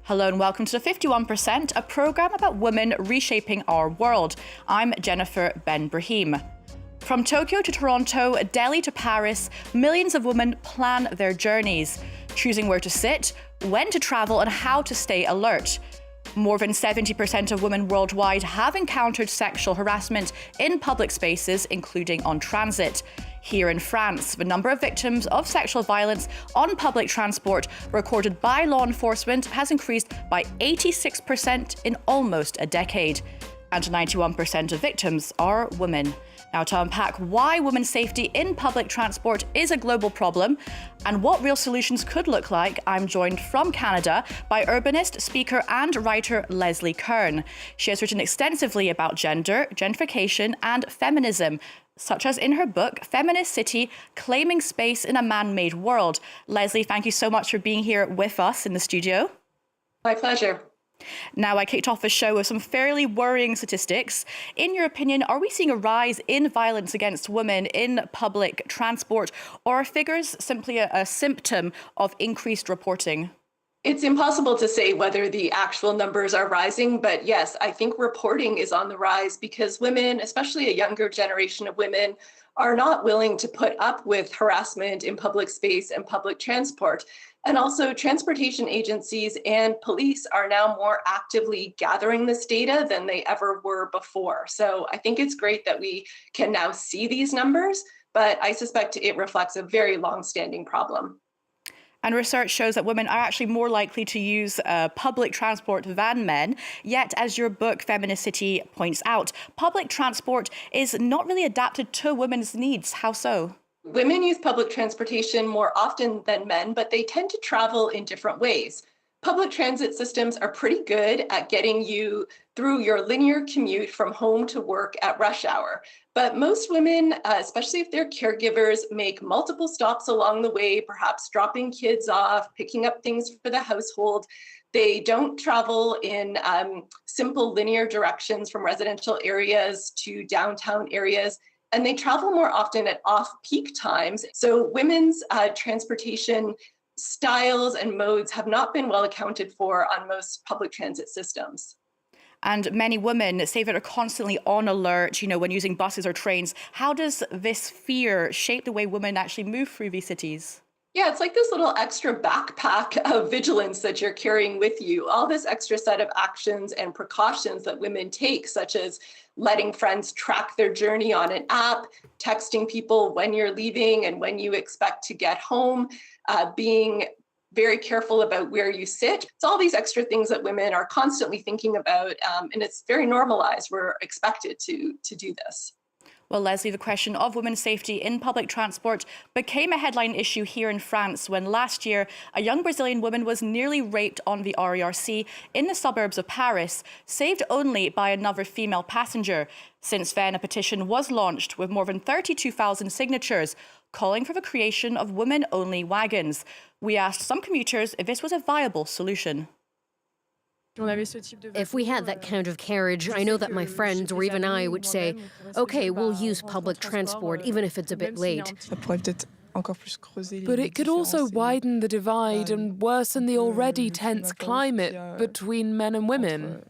Hello and welcome to 51%, a programme about women reshaping our world. I'm Jennifer Ben Brahim. From Tokyo to Toronto, Delhi to Paris, millions of women plan their journeys, choosing where to sit, when to travel and how to stay alert. More than 70% of women worldwide have encountered sexual harassment in public spaces, including on transit. Here in France, the number of victims of sexual violence on public transport recorded by law enforcement has increased by 86% in almost a decade. And 91% of victims are women. Now, to unpack why women's safety in public transport is a global problem and what real solutions could look like, I'm joined from Canada by urbanist, speaker and writer Leslie Kern. She has written extensively about gender, gentrification and feminism, such as in her book, Feminist City, Claiming Space in a Man-Made World. Leslie, thank you so much for being here with us in the studio. My pleasure. Now, I kicked off the show with some fairly worrying statistics. In your opinion, are we seeing a rise in violence against women in public transport, or are figures simply a symptom of increased reporting? It's impossible to say whether the actual numbers are rising, but yes, I think reporting is on the rise because women, especially a younger generation of women, are not willing to put up with harassment in public space and public transport. And also transportation agencies and police are now more actively gathering this data than they ever were before. So I think it's great that we can now see these numbers, but I suspect it reflects a very long-standing problem. And research shows that women are actually more likely to use public transport than men. Yet, as your book, Feminist City, points out, public transport is not really adapted to women's needs. How so? Women use public transportation more often than men, but they tend to travel in different ways. Public transit systems are pretty good at getting you through your linear commute from home to work at rush hour. But most women, especially if they're caregivers, make multiple stops along the way, perhaps dropping kids off, picking up things for the household. They don't travel in simple linear directions from residential areas to downtown areas. And they travel more often at off-peak times. So women's transportation styles and modes have not been well accounted for on most public transit systems. And many women say that are constantly on alert, when using buses or trains. How does this fear shape the way women actually move through these cities? Yeah, it's like this little extra backpack of vigilance that you're carrying with you. All this extra set of actions and precautions that women take, such as letting friends track their journey on an app, texting people when you're leaving and when you expect to get home, being very careful about where you sit. It's all these extra things that women are constantly thinking about, and it's very normalized. We're expected to do this. Well, Leslie, the question of women's safety in public transport became a headline issue here in France when last year a young Brazilian woman was nearly raped on the RERC in the suburbs of Paris, saved only by another female passenger. Since then, a petition was launched with more than 32,000 signatures calling for the creation of women-only wagons. We asked some commuters if this was a viable solution. If we had that kind of carriage, I know that my friends or even I would say, okay, we'll use public transport, even if it's a bit late. But it could also widen the divide and worsen the already tense climate between men and women.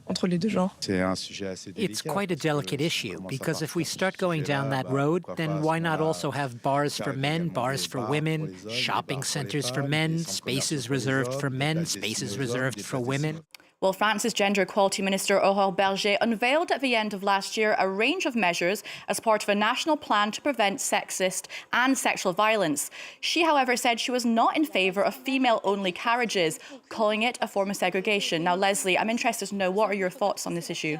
It's quite a delicate issue, because if we start going down that road, then why not also have bars for men, bars for women, shopping centers for men, spaces reserved for men, spaces reserved for women? Well, France's Gender Equality Minister Aurore Berger unveiled at the end of last year a range of measures as part of a national plan to prevent sexist and sexual violence. She, however, said she was not in favour of female-only carriages, calling it a form of segregation. Now, Leslie, I'm interested to know, what are your thoughts on this issue?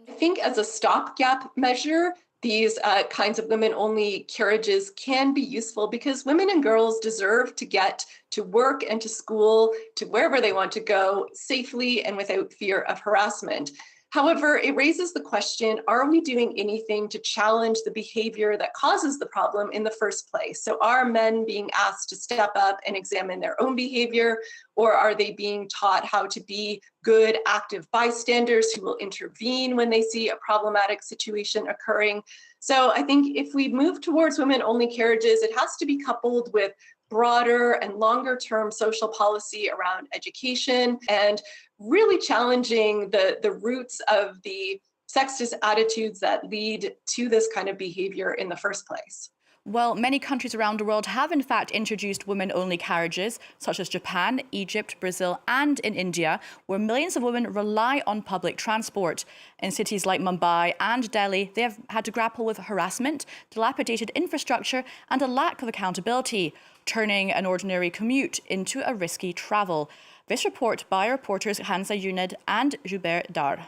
I think as a stopgap measure, these kinds of women-only carriages can be useful because women and girls deserve to get to work and to school, to wherever they want to go, safely and without fear of harassment. However, it raises the question, are we doing anything to challenge the behavior that causes the problem in the first place? So are men being asked to step up and examine their own behavior, or are they being taught how to be good, active bystanders who will intervene when they see a problematic situation occurring? So I think if we move towards women-only carriages, it has to be coupled with broader and longer term social policy around education and really challenging the roots of the sexist attitudes that lead to this kind of behavior in the first place. Well, many countries around the world have in fact introduced women-only carriages, such as Japan, Egypt, Brazil, and in India, where millions of women rely on public transport. In cities like Mumbai and Delhi, they have had to grapple with harassment, dilapidated infrastructure, and a lack of accountability, turning an ordinary commute into a risky travel. This report by reporters Hansa Yunid and Joubert Dar.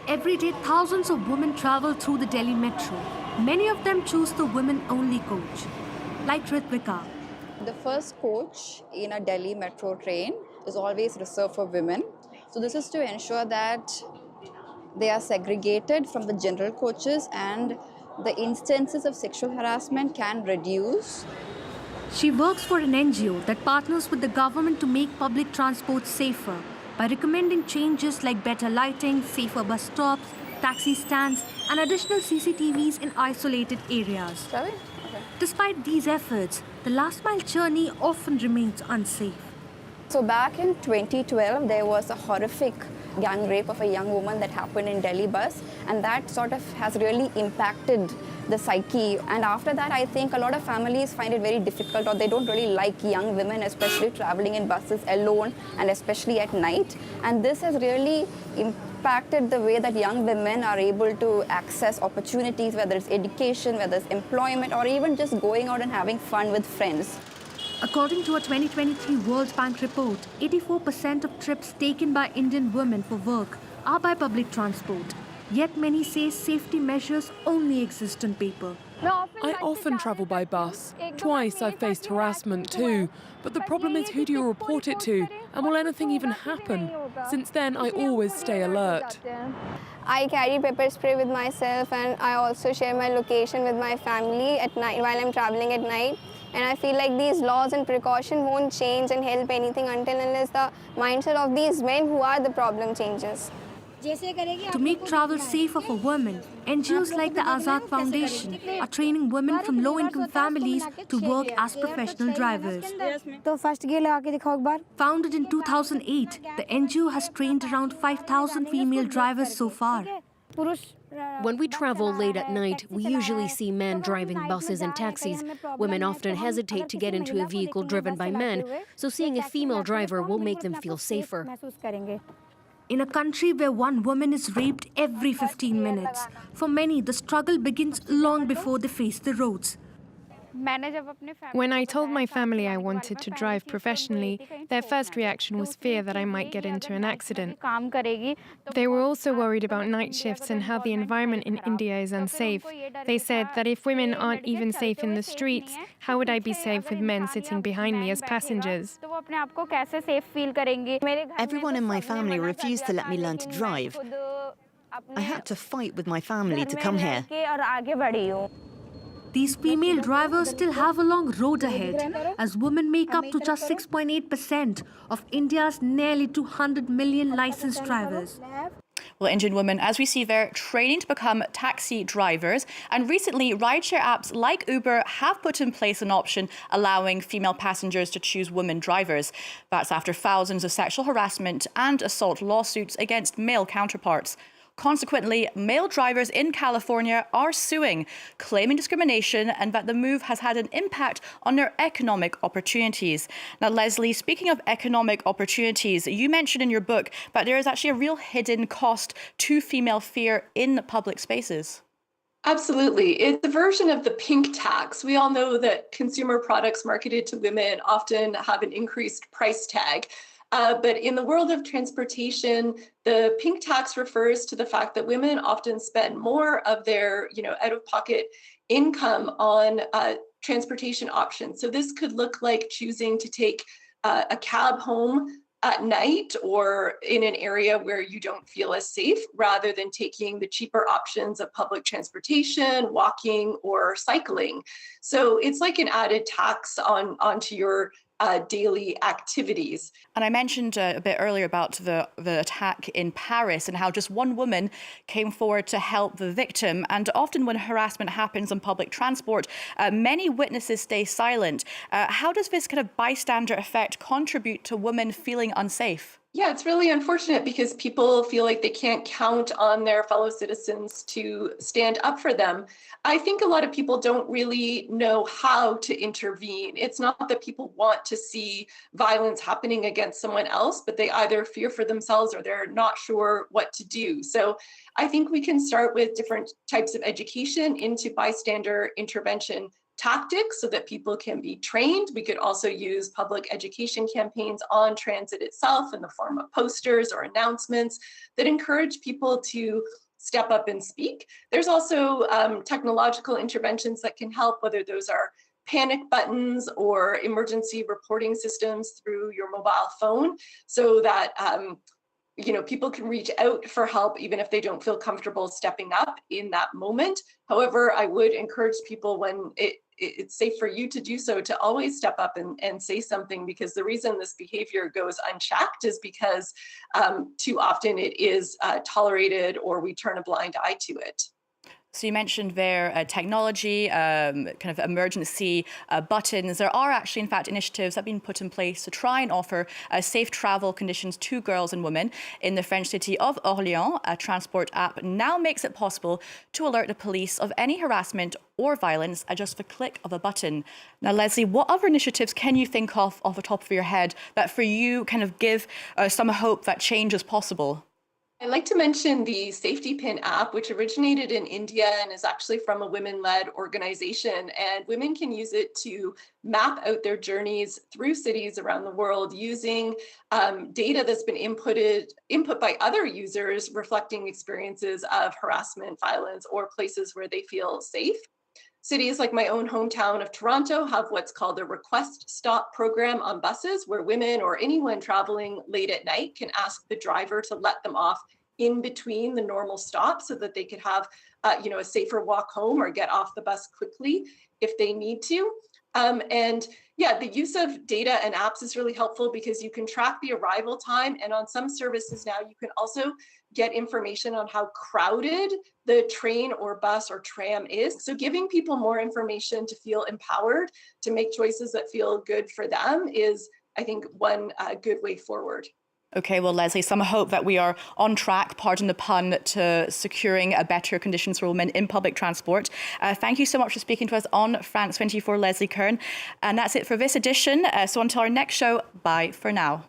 Every day, thousands of women travel through the Delhi metro. Many of them choose the women-only coach, like Ritvika. The first coach in a Delhi metro train is always reserved for women. So this is to ensure that they are segregated from the general coaches and the instances of sexual harassment can reduce. She works for an NGO that partners with the government to make public transport safer by recommending changes like better lighting, safer bus stops, taxi stands, and additional CCTVs in isolated areas. Shall we? Okay. Despite these efforts, the last mile journey often remains unsafe. So back in 2012, there was a horrific gang rape of a young woman that happened in Delhi bus, and that sort of has really impacted the psyche. And after that, I think a lot of families find it very difficult, or they don't really like young women, especially traveling in buses alone and especially at night. And this has really impacted the way that young women are able to access opportunities, whether it's education, whether it's employment, or even just going out and having fun with friends. According to a 2023 World Bank report, 84% of trips taken by Indian women for work are by public transport. Yet many say safety measures only exist on paper. I often travel by bus. Twice I've faced harassment too. But the problem is, who do you report it to? And will anything even happen? Since then, I always stay alert. I carry pepper spray with myself, and I also share my location with my family at night while I'm traveling at night. And I feel like these laws and precautions won't change and help anything until unless the mindset of these men who are the problem changes. To make travel safer for women, NGOs like the Azad Foundation are training women from low-income families to work as professional drivers. Founded in 2008, the NGO has trained around 5,000 female drivers so far. When we travel late at night, we usually see men driving buses and taxis. Women often hesitate to get into a vehicle driven by men, so seeing a female driver will make them feel safer. In a country where one woman is raped every 15 minutes, for many, the struggle begins long before they face the roads. When I told my family I wanted to drive professionally, their first reaction was fear that I might get into an accident. They were also worried about night shifts and how the environment in India is unsafe. They said that if women aren't even safe in the streets, how would I be safe with men sitting behind me as passengers? Everyone in my family refused to let me learn to drive. I had to fight with my family to come here. These female drivers still have a long road ahead, as women make up to just 6.8% of India's nearly 200 million licensed drivers. Well, Indian women, as we see there, training to become taxi drivers. And recently, rideshare apps like Uber have put in place an option allowing female passengers to choose women drivers. That's after thousands of sexual harassment and assault lawsuits against male counterparts. Consequently, male drivers in California are suing, claiming discrimination and that the move has had an impact on their economic opportunities. Now, Leslie, speaking of economic opportunities, you mentioned in your book that there is actually a real hidden cost to female fear in public spaces. Absolutely. It's a version of the pink tax. We all know that consumer products marketed to women often have an increased price tag. But in the world of transportation, the pink tax refers to the fact that women often spend more of their, out-of-pocket income on transportation options. So this could look like choosing to take a cab home at night or in an area where you don't feel as safe, rather than taking the cheaper options of public transportation, walking, or cycling. So it's like an added tax onto your daily activities. And I mentioned a bit earlier about the attack in Paris and how just one woman came forward to help the victim. And often when harassment happens on public transport, many witnesses stay silent. How does this kind of bystander effect contribute to women feeling unsafe? Yeah, it's really unfortunate because people feel like they can't count on their fellow citizens to stand up for them. I think a lot of people don't really know how to intervene. It's not that people want to see violence happening against someone else, but they either fear for themselves or they're not sure what to do. So I think we can start with different types of education into bystander intervention tactics so that people can be trained. We could also use public education campaigns on transit itself in the form of posters or announcements that encourage people to step up and speak. There's also technological interventions that can help, whether those are panic buttons or emergency reporting systems through your mobile phone, so that people can reach out for help even if they don't feel comfortable stepping up in that moment. However, I would encourage people, when it's safe for you to do so, to always step up and say something, because the reason this behavior goes unchecked is because too often it is tolerated, or we turn a blind eye to it. So you mentioned there technology, kind of emergency buttons. There are actually, in fact, initiatives that have been put in place to try and offer safe travel conditions to girls and women. In the French city of Orléans, a transport app now makes it possible to alert the police of any harassment or violence at just the click of a button. Now, Leslie, what other initiatives can you think of off the top of your head that for you kind of give some hope that change is possible? I'd like to mention the Safety Pin app, which originated in India and is actually from a women-led organization. And women can use it to map out their journeys through cities around the world using data that's been input by other users reflecting experiences of harassment, violence, or places where they feel safe. Cities like my own hometown of Toronto have what's called a request stop program on buses, where women or anyone traveling late at night can ask the driver to let them off in between the normal stops so that they could have a safer walk home or get off the bus quickly if they need to. The use of data and apps is really helpful because you can track the arrival time, and on some services now you can also get information on how crowded the train or bus or tram is. So giving people more information to feel empowered to make choices that feel good for them is, I think, one good way forward. Okay, well, Leslie, some hope that we are on track, pardon the pun, to securing better conditions for women in public transport. Thank you so much for speaking to us on France 24, Leslie Kern. And that's it for this edition. So until our next show, bye for now.